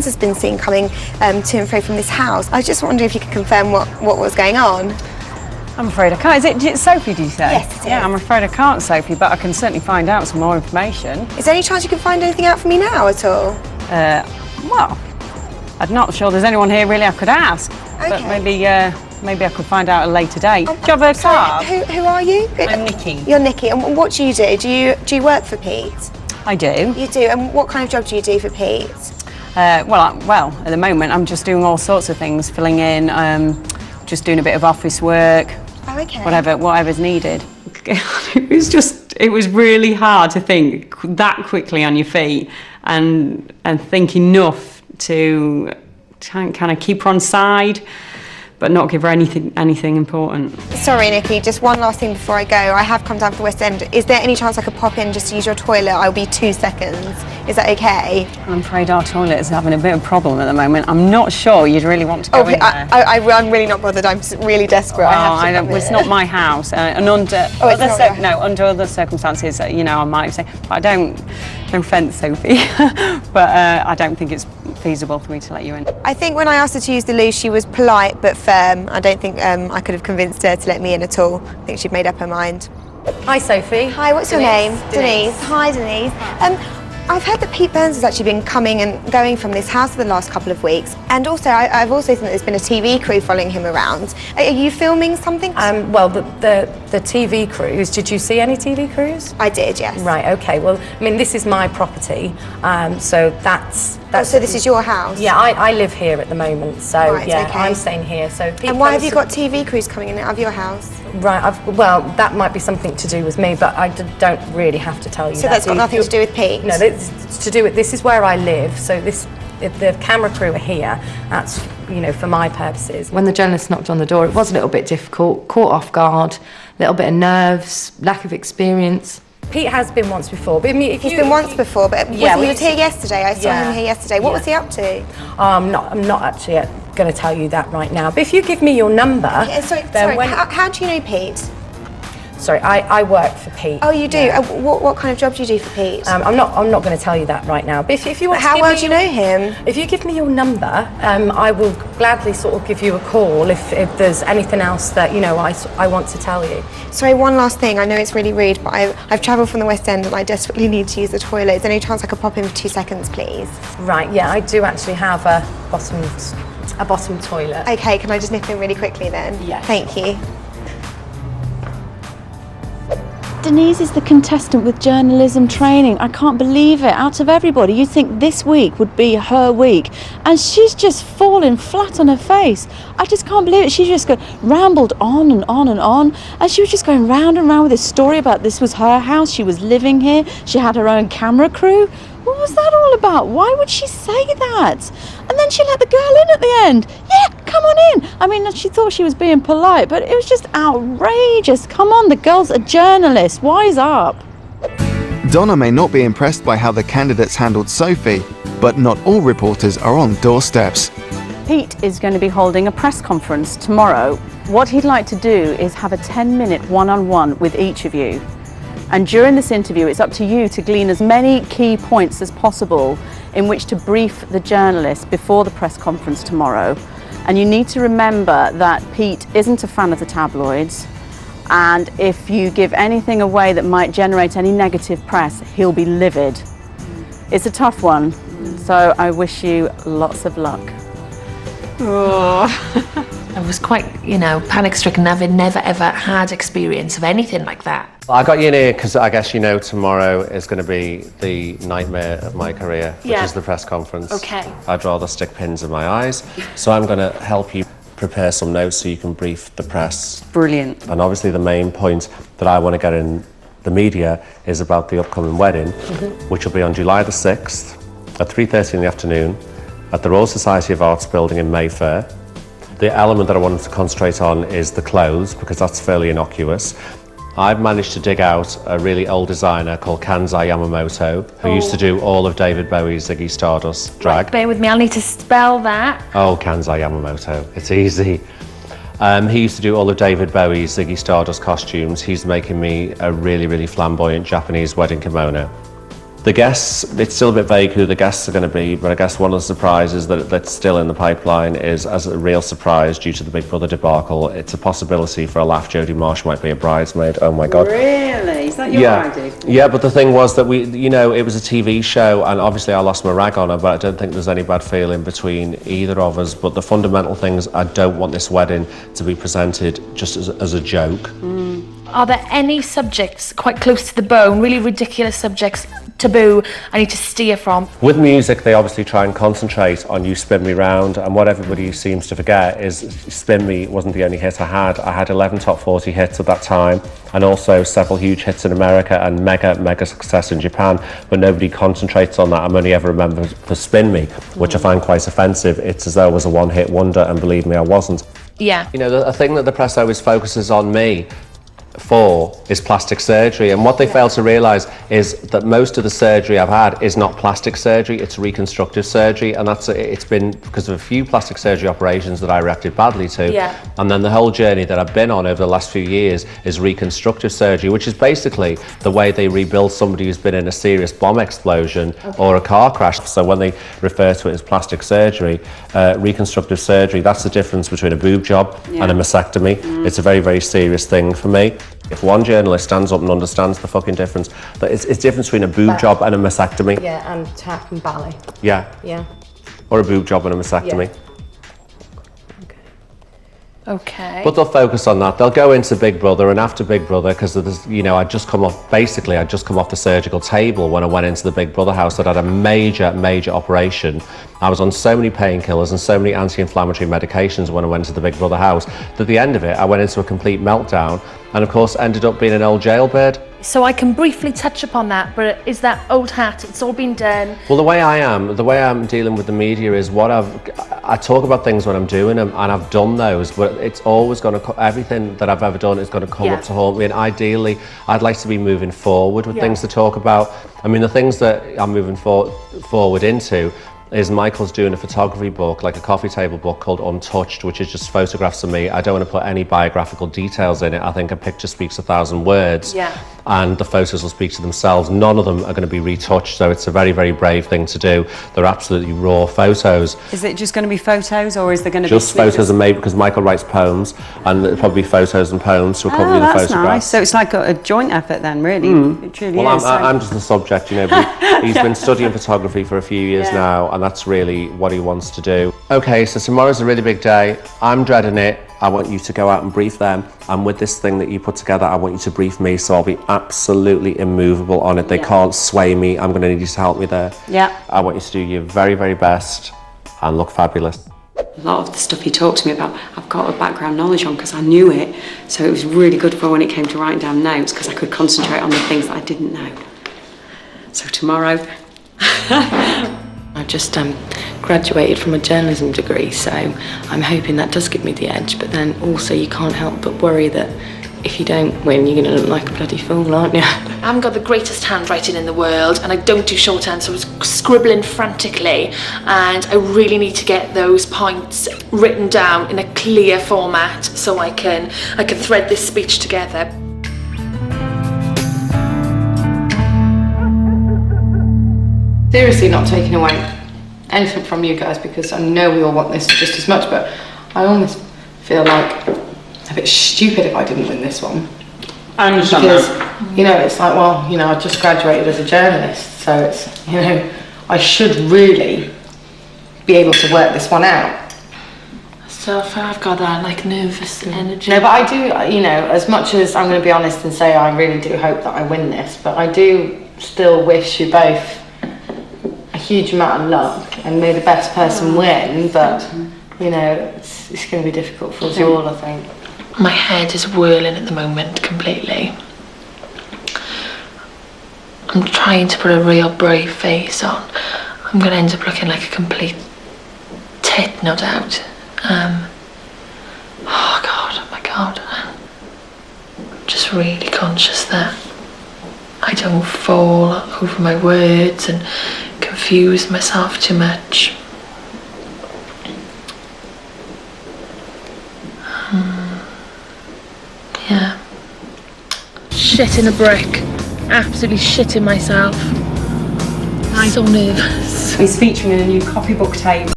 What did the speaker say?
has been seen coming to and fro from this house. I was just wondering if you could confirm what was going on. I'm afraid I can't. Is it Sophie, do you say? Yes, it is. Yeah, I'm afraid I can't, Sophie, but I can certainly find out some more information. Is there any chance you can find anything out for me now at all? Well, I'm not sure there's anyone here really I could ask. Okay. But maybe I could find out at a later date. Do you have a Sorry, card? who are you? I'm Nikki. You're Nikki, and what do you do? Do you work for Pete? I do. You do, and what kind of job do you do for Pete? Well, at the moment I'm just doing all sorts of things, filling in, just doing a bit of office work. Oh, okay. Whatever's needed. It was really hard to think that quickly on your feet and think enough to kind of keep her on side, but not give her anything important. Sorry, Nikki, just one last thing before I go. I have come down to the West End. Is there any chance I could pop in just to use your toilet? I'll be 2 seconds. Is that okay? I'm afraid our toilet is having a bit of a problem at the moment. I'm not sure you'd really want to go in there. I'm really not bothered. I'm just really desperate. It's not my house, and under other circumstances, you know, I might say, I don't. No offence, Sophie, but I don't think it's feasible for me to let you in. I think when I asked her to use the loo, she was polite but firm. I don't think I could have convinced her to let me in at all. I think she'd made up her mind. Hi, Sophie. Hi, what's your name? Denise. Hi, Denise. I've heard that Pete Burns has actually been coming and going from this house for the last couple of weeks, and also I've also seen that there's been a TV crew following him around. Are you filming something? Well, the TV crews. Did you see any TV crews? I did, yes. Right. Okay. Well, I mean, this is my property, so that's. So this is your house? Yeah, I live here at the moment, so right, yeah, okay. I'm staying here. So. And why have you got TV crews coming in and out of your house? Right. Well, that might be something to do with me, but I don't really have to tell you. So that's got nothing to do with Pete? No, it's to do with, this is where I live, so if the camera crew are here, that's, you know, for my purposes. When the journalist knocked on the door, it was a little bit difficult, caught off guard, a little bit of nerves, lack of experience. Pete has been once before, but He's been once before, but he was here yesterday. I saw him here yesterday. What was he up to? I'm not actually going to tell you that right now, but if you give me your number... Sorry, how do you know Pete? Sorry, I work for Pete. Oh, you do? Yeah. What kind of job do you do for Pete? I'm not going to tell you that right now. But if you want, how well do you know him? If you give me your number, I will gladly sort of give you a call if there's anything else that, you know, I want to tell you. Sorry, one last thing. I know it's really rude, but I've travelled from the West End and I desperately need to use the toilet. Is there any chance I could pop in for 2 seconds, please? Right. Yeah, I do actually have a bottom toilet. Okay. Can I just nip in really quickly then? Yeah. Thank you. Denise is the contestant with journalism training. I can't believe it. Out of everybody, you'd think this week would be her week. And she's just fallen flat on her face. I just can't believe it. She just rambled on and on and on. And she was just going round and round with this story about this was her house. She was living here. She had her own camera crew. What was that all about? Why would she say that? And then she let the girl in at the end. Yeah, come on in. I mean, she thought she was being polite, but it was just outrageous. Come on, the girl's a journalist. Wise up. Donna may not be impressed by how the candidates handled Sophie, but not all reporters are on doorsteps. Pete is going to be holding a press conference tomorrow. What he'd like to do is have a 10-minute one-on-one with each of you. And during this interview, it's up to you to glean as many key points as possible in which to brief the journalist before the press conference tomorrow. And you need to remember that Pete isn't a fan of the tabloids, and if you give anything away that might generate any negative press, he'll be livid. It's a tough one, so I wish you lots of luck. Oh. I was quite, panic-stricken, having never ever had experience of anything like that. I got you in here because I guess you know tomorrow is going to be the nightmare of my career, which is the press conference. Okay. I'd rather stick pins in my eyes, so I'm going to help you prepare some notes so you can brief the press. Brilliant. And obviously the main point that I want to get in the media is about the upcoming wedding, which will be on July the 6th at 3:30 in the afternoon at the Royal Society of Arts building in Mayfair. The element that I wanted to concentrate on is the clothes, because that's fairly innocuous. I've managed to dig out a really old designer called Kansai Yamamoto, who used to do all of David Bowie's Ziggy Stardust drag. Right, bear with me, I'll need to spell that. Oh, Kansai Yamamoto, it's easy. He used to do all of David Bowie's Ziggy Stardust costumes. He's making me a really, really flamboyant Japanese wedding kimono. The guests, it's still a bit vague who the guests are going to be, but I guess one of the surprises that's still in the pipeline is, as a real surprise due to the Big Brother debacle, it's a possibility for a laugh Jodie Marsh might be a bridesmaid. Oh my God. Really? Is that your idea? Yeah, but the thing was that it was a TV show, and obviously I lost my rag on her, but I don't think there's any bad feeling between either of us. But the fundamental things, I don't want this wedding to be presented just as a joke. Are there any subjects quite close to the bone, really ridiculous subjects, taboo, I need to steer from? With music, they obviously try and concentrate on You Spin Me Round, and what everybody seems to forget is Spin Me wasn't the only hit I had. I had 11 top 40 hits at that time, and also several huge hits in America and mega success in Japan, but nobody concentrates on that. I'm only ever remembered for Spin Me, which I find quite offensive. It's as though it was a one-hit wonder, and believe me, I wasn't. Yeah. You know, a thing that the press always focuses on me for is plastic surgery, and what they fail to realise is that most of the surgery I've had is not plastic surgery, it's reconstructive surgery, and it's been because of a few plastic surgery operations that I reacted badly to. And then the whole journey that I've been on over the last few years is reconstructive surgery, which is basically the way they rebuild somebody who's been in a serious bomb explosion or a car crash. So when they refer to it as plastic surgery, reconstructive surgery, that's the difference between a boob job and a mastectomy. It's a very serious thing for me. If one journalist stands up and understands the fucking difference, that it's difference between a boob job and a mastectomy. Yeah, and tap and ballet. Yeah. Yeah. Or a boob job and a mastectomy. Okay. But they'll focus on that. They'll go into Big Brother, and after Big Brother, because I'd just come off the surgical table when I went into the Big Brother house. I'd had a major operation. I was on so many painkillers and so many anti-inflammatory medications when I went to the Big Brother house that at the end of it, I went into a complete meltdown, and of course ended up being an old jailbird. So I can briefly touch upon that, but is that old hat? It's all been done. Well, the way I'm dealing with the media is I talk about things when I'm doing them, and I've done those, but it's always going to, everything that I've ever done is going to come up to haunt me, and ideally I'd like to be moving forward with things to talk about. I mean, the things that I'm moving forward into is Michael's doing a photography book, like a coffee table book called Untouched, which is just photographs of me. I don't want to put any biographical details in it. I think a picture speaks 1,000 words. And the photos will speak to themselves. None of them are going to be retouched, so it's a very brave thing to do. They're absolutely raw photos. Is it just going to be photos, or is there going to be just photos and maybe because Michael writes poems, and it'll probably be photos and poems to accompany the photographs. Nice. So it's like a joint effort then, really. It truly is. I'm just the subject, but he's been studying photography for a few years now, and that's really what he wants to do. Okay, so tomorrow's a really big day. I'm dreading it. I want you to go out and brief them, and with this thing that you put together, I want you to brief me, so I'll be absolutely immovable on it. They can't sway me. I'm going to need you to help me there. I want you to do your very best and look fabulous. A lot of the stuff he talked to me about, I've got a background knowledge on because I knew it, so it was really good for when it came to writing down notes, because I could concentrate on the things that I didn't know. So tomorrow I just graduated from a journalism degree, so I'm hoping that does give me the edge, but then also you can't help but worry that if you don't win, you're going to look like a bloody fool, aren't you? I haven't got the greatest handwriting in the world, and I don't do shorthand, so I was scribbling frantically, and I really need to get those points written down in a clear format so I can thread this speech together. Seriously not taking away anything from you guys, because I know we all want this just as much, but I almost feel like a bit stupid if I didn't win this one. I understand because, that. It's like, well, I just graduated as a journalist, so it's, I should really be able to work this one out. So I've got that nervous energy. No, but I do, as much as I'm going to be honest and say I really do hope that I win this, but I do still wish you both a huge amount of luck, and may the best person win, but it's going to be difficult for us all, I think. My head is whirling at the moment completely. I'm trying to put a real brave face on. I'm going to end up looking like a complete tit, no doubt. Oh my God. I'm just really conscious that I don't fall over my words and confuse myself too much. Yeah. Shitting a brick. Absolutely shitting myself. I'm so nervous. He's featuring in a new copybook tape.